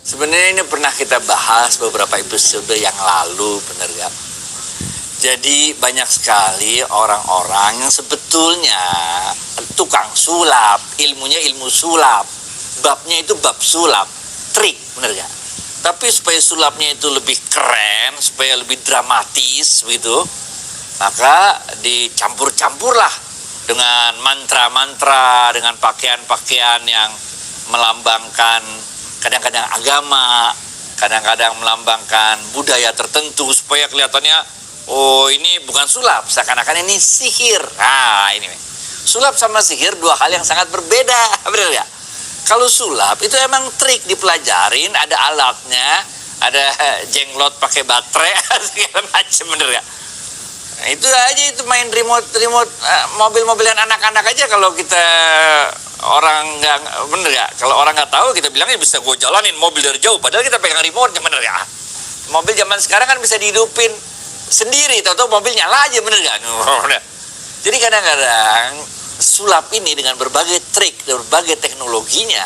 Sebenarnya ini pernah kita bahas beberapa episode yang lalu, benar gak? Jadi banyak sekali orang-orang yang sebetulnya tukang sulap, ilmunya ilmu sulap, babnya itu bab sulap, trik, benar gak? Tapi supaya sulapnya itu lebih keren, supaya lebih dramatis begitu, maka dicampur-campurlah dengan mantra-mantra, dengan pakaian-pakaian yang melambangkan kadang-kadang agama, kadang-kadang melambangkan budaya tertentu supaya kelihatannya, oh ini bukan sulap, seakan-akan ini sihir. Nah ini sulap sama sihir dua hal yang sangat berbeda, benar ya? Kalau sulap itu emang trik dipelajarin, ada alatnya, ada jenglot pakai baterai segala macam, benar ya? Nah, itu aja, itu main remote mobil-mobilan anak-anak aja. Kalau kita orang nggak, bener ya, kalau orang nggak tahu kita bilangnya bisa gue jalanin mobil dari jauh, padahal kita pegang remote, bener ya? Mobil zaman sekarang kan bisa dihidupin sendiri, tahu-tahu mobil nyala aja, bener gak? Jadi kadang-kadang sulap ini dengan berbagai trik dan berbagai teknologinya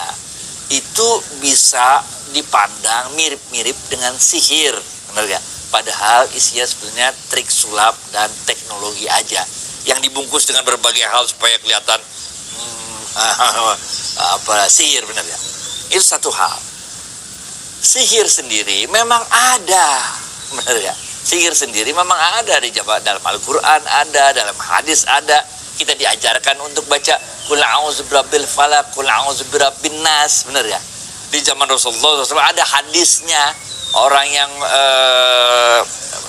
itu bisa dipandang mirip-mirip dengan sihir, bener gak? Padahal isinya sebenarnya trik sulap dan teknologi aja yang dibungkus dengan berbagai hal supaya kelihatan sihir, benar ya? Itu satu hal. Sihir sendiri memang ada, benar ya? Sihir sendiri memang ada di dalam Al-Quran, ada dalam hadis, ada. Kita diajarkan untuk baca Qul a'udzu birabbil falaq, Qul a'udzu birabbin nas, benar ya? Di zaman Rasulullah SAW ada hadisnya. Orang yang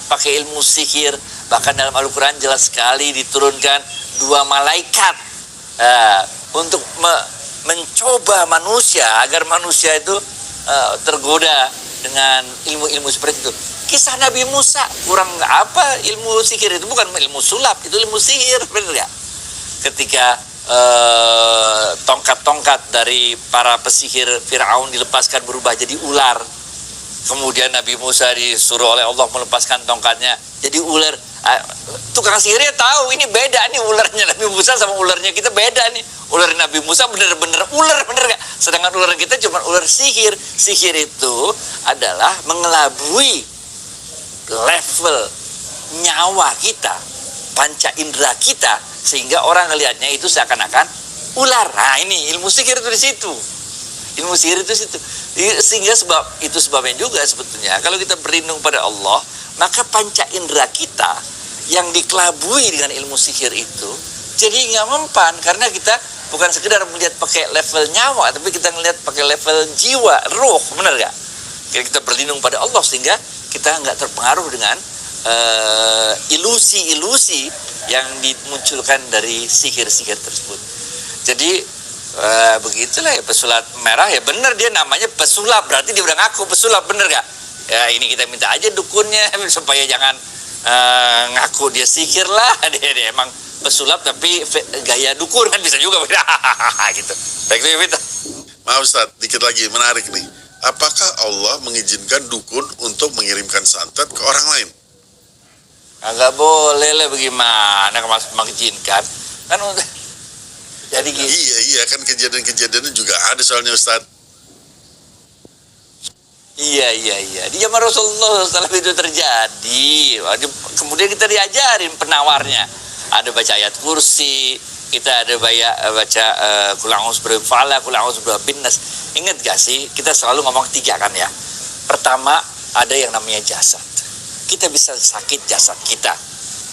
pakai ilmu sihir, bahkan dalam Al-Quran jelas sekali diturunkan dua malaikat untuk mencoba manusia agar manusia itu tergoda dengan ilmu-ilmu seperti itu. Kisah Nabi Musa, kurang apa ilmu sihir itu? Bukan ilmu sulap, itu ilmu sihir, benar ya? Ketika tongkat-tongkat dari para pesihir Fir'aun dilepaskan berubah jadi ular, kemudian Nabi Musa disuruh oleh Allah melepaskan tongkatnya jadi ular. Tukang sihirnya tahu ini beda nih, ularnya Nabi Musa sama ularnya kita beda nih. Ular Nabi Musa bener-bener ular, bener gak? Sedangkan ular kita cuma ular sihir. Sihir itu adalah mengelabui level nyawa kita, panca indera kita, sehingga orang ngelihatnya itu seakan-akan ular. Nah ini ilmu sihir itu di situ. Ilmu sihir itu situ. Sehingga itu sebabnya juga sebetulnya kalau kita berlindung pada Allah, maka panca indera kita yang dikelabui dengan ilmu sihir itu jadi nggak mempan, karena kita bukan sekedar melihat pakai level nyawa, tapi kita ngelihat pakai level jiwa, ruh, benar gak? Kita berlindung pada Allah sehingga kita nggak terpengaruh dengan ilusi-ilusi yang dimunculkan dari sihir-sihir tersebut. Jadi begitulah ya, pesulap merah ya bener, dia namanya pesulap, berarti dia udah ngaku pesulap, bener gak? Ya ini kita minta aja dukunnya supaya jangan ngaku dia sihir lah, dia emang pesulap tapi gaya dukun kan bisa juga gitu. Baik itu ya Vita. Maaf Ustaz, dikit lagi, menarik nih. Apakah Allah mengizinkan dukun untuk mengirimkan santet ke orang lain? Agak boleh lah, bagaimana mengizinkan kan udah. Jadi gitu. Iya kan kejadian-kejadiannya juga ada soalnya Ustaz. Iya. Di zaman Rasulullah SAW itu terjadi. Kemudian kita diajarin penawarnya. Ada baca ayat kursi, kita ada baca Qul a'udzu birabbil falaq, Qul a'udzu birabbin nas. Ingat gak sih? Kita selalu ngomong 3 kan ya. Pertama, ada yang namanya jasad. Kita bisa sakit jasad kita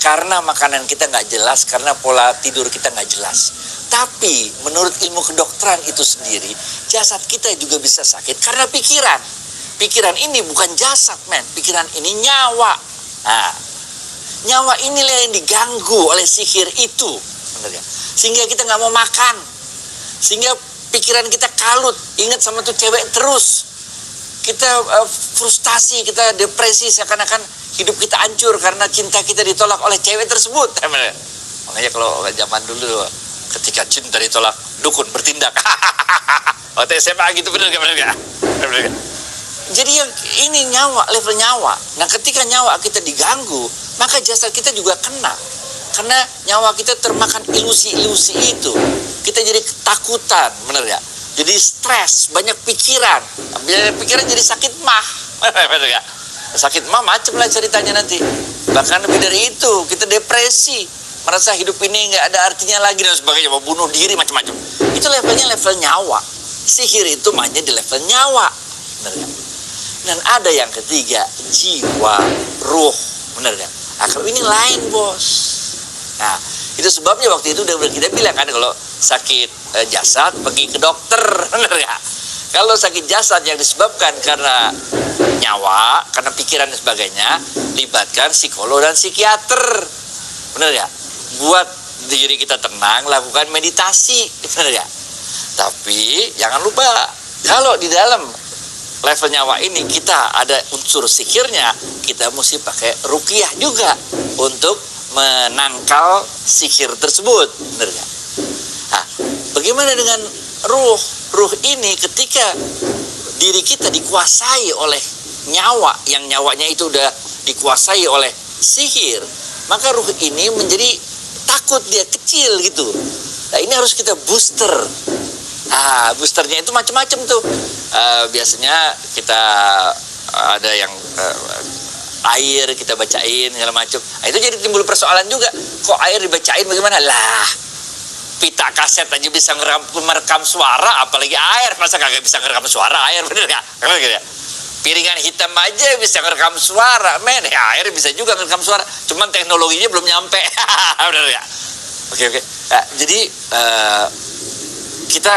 karena makanan kita nggak jelas, karena pola tidur kita nggak jelas. Tapi menurut ilmu kedokteran itu sendiri, jasad kita juga bisa sakit karena pikiran. Pikiran ini bukan jasad, men. Pikiran ini nyawa. Nah, nyawa inilah yang diganggu oleh sihir itu, benar ya? Sehingga kita nggak mau makan, sehingga pikiran kita kalut, ingat sama tuh cewek terus. Kita frustasi, kita depresi, seakan-akan hidup kita hancur karena cinta kita ditolak oleh cewek tersebut. Makanya kalau zaman dulu ketika cinta ditolak, dukun bertindak. Waktu SMA gitu, bener gak? Jadi yang ini nyawa, level nyawa. Nah ketika nyawa kita diganggu, maka jasad kita juga kena. Karena nyawa kita termakan ilusi-ilusi itu. Kita jadi ketakutan, bener ya? Jadi stres, banyak pikiran. Banyak pikiran jadi sakit mah. Bener gak? Sakit mah macam lah ceritanya nanti. Bahkan lebih dari itu, kita depresi. Merasa hidup ini nggak ada artinya lagi dan sebagainya. Mau bunuh diri, macam-macam. Itu levelnya level nyawa. Sihir itu mainnya di level nyawa. Bener gak? Dan ada yang ketiga, jiwa, ruh. Bener kan? Nah, kalau ini lain, bos. Nah, itu sebabnya waktu itu udah kita bilang kan, kalau sakit jasad, pergi ke dokter. Bener ya? Kalau sakit jasad yang disebabkan karena nyawa, karena pikiran dan sebagainya, libatkan psikolog dan psikiater. Bener ya? Buat diri kita tenang, lakukan meditasi. Bener ya? Tapi, jangan lupa, kalau di dalam level nyawa ini kita ada unsur sihirnya, kita mesti pakai ruqyah juga untuk menangkal sihir tersebut. Benar gak? Nah, bagaimana dengan ruh? Ruh ini ketika diri kita dikuasai oleh nyawa, yang nyawanya itu udah dikuasai oleh sihir, maka ruh ini menjadi takut, dia kecil gitu. Nah, ini harus kita booster. Ah, boosternya itu macam-macam tuh. Biasanya kita ada yang air kita bacain segala macam. Nah, itu jadi timbul persoalan juga. Kok air dibacain bagaimana? Lah, pita kaset aja bisa merekam suara, apalagi air. Masa kagak bisa ngerekam suara air, bener gak? Piringan hitam aja bisa ngerekam suara, men. Ya, air bisa juga ngerekam suara. Cuman teknologinya belum nyampe. Bener gak? Oke. Nah, jadi kita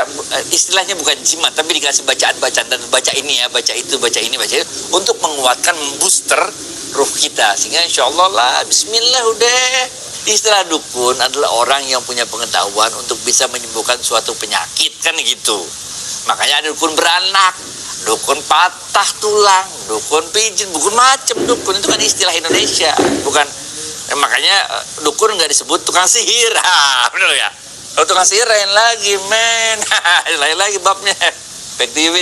istilahnya bukan jimat, tapi dikasih bacaan-bacaan, dan baca ini ya, baca itu, baca ini, baca itu, untuk menguatkan, membooster ruh kita, sehingga insya Allah lah, bismillah udah. Istilah dukun adalah orang yang punya pengetahuan untuk bisa menyembuhkan suatu penyakit, kan gitu. Makanya ada dukun beranak, dukun patah tulang, dukun pijit, dukun macam dukun, itu kan istilah Indonesia, bukan. Makanya dukun nggak disebut tukang sihir, bener ya? Kalau tukang sihir lain lagi, men. Lain lagi babnya. Back to you.